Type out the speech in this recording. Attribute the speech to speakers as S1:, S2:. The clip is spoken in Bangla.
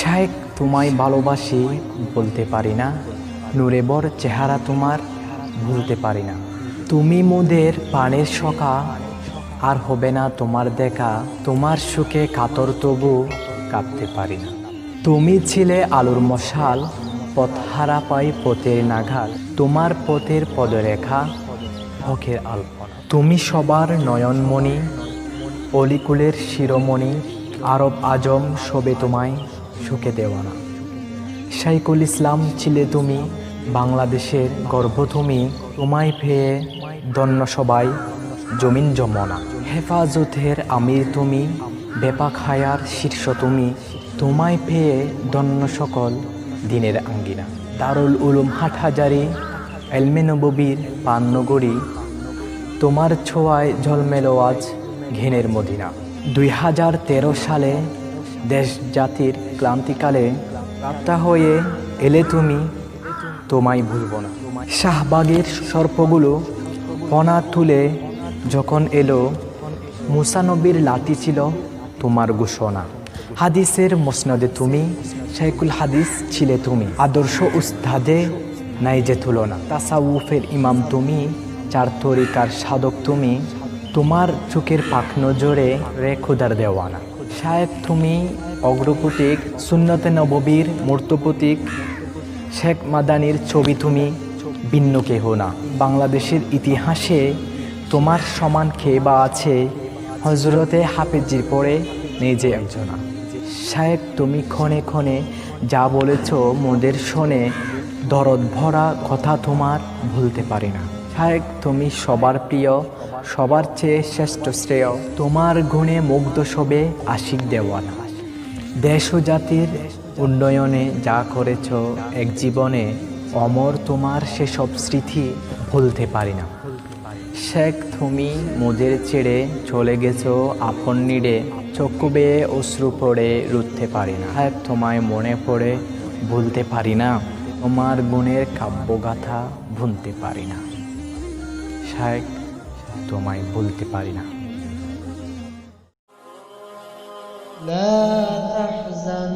S1: শায়েখ তোমায় ভালোবাসি বলতে পারি না, নূরে ভর চেহারা তোমার ভুলতে পারি না। তুমি মোদের প্রাণের সখা, আর হবে না তোমার দেখা, তোমার সুখে কাতর তবু কাঁদতে পারি না। তুমি ছিলে আলোর মশাল, পথহারা পাই পথের নাগাল, তোমার পথের পদরেখা হকের আলপনা। তুমি সবার নয়নমণি, অলিকুলের শিরোমণি, আরব আজম শোবে তোমায় সুখে দেওয়ানা। শাইখুল ইসলাম ছিলে তুমি, বাংলাদেশের গর্ব তুমি, তোমায় পেয়ে ধন্য সবাই জমিন যমনা। হেফাজতের আমির তুমি, বেপাক হায়ার শীর্ষ তুমি, তোমায় পেয়ে ধন্য সকল দিনের আঙ্গিনা। দারুল উলুম হাটহাজারী, এলমে নববীর পাননগরী, তোমার ছোঁয়ায় ঝলমেলো আজ ঘেনের মদিনা। 2013 সালে দেশ জাতির ক্লান্তিকালে প্রাপ্তা হয়ে এলে তুমি, তোমায় ভুলব না। শাহবাগের সর্পগুলো ফনা তুলে যখন এলো, মুসা নবীর লাঠি ছিল তোমার ঘোষণা। হাদিসের মসনদে তুমি, শাইখুল হাদিস ছিলে তুমি, আদর্শ উস্তাদে নাই যে তুলনা। তাসাউফের ইমাম তুমি, চার তরিকার সাধক তুমি, তোমার চোখের পাক নজরে রে খুদার দেওয়ানা। শায়েখ তুমি অগ্রপ্রতীক, সুন্নতে নববীর মূর্ত প্রতীক, শেখ মাদানির ছবি তুমি, ভিন্ন কেহ না। বাংলাদেশের ইতিহাসে তোমার সমান কে বা আছে, হজরতে হাফেজির পরে নেই যে একজনা। শায়েখ তুমি ক্ষণে ক্ষণে যা বলেছ মোদের শোনে, দরদ ভরা কথা তোমার ভুলতে পারি না। শায়েখ তুমি সবার প্রিয়, সবার চেয়ে শ্রেষ্ঠ শ্রেয়, তোমার গুণে মুগ্ধ সবে আশিক দেওয়ানা। দেশ ও জাতির উন্নয়নে যা করেছ এক জীবনে, অমর তোমার সেসব স্মৃতি ভুলতে পারি না। শেখ তুমি মোদের ছেড়ে চলে গেছো আপন নিড়ে, চক্ষু বেয়ে অশ্রু পড়ে রুখতে পারি না। শেখ তোমায় মনে পড়ে ভুলতে পারি না, তোমার গুণের কাব্যগাথা ভুলতে পারি না। শেখ তোমায় ভুলতে পারি না।
S2: لا تحزن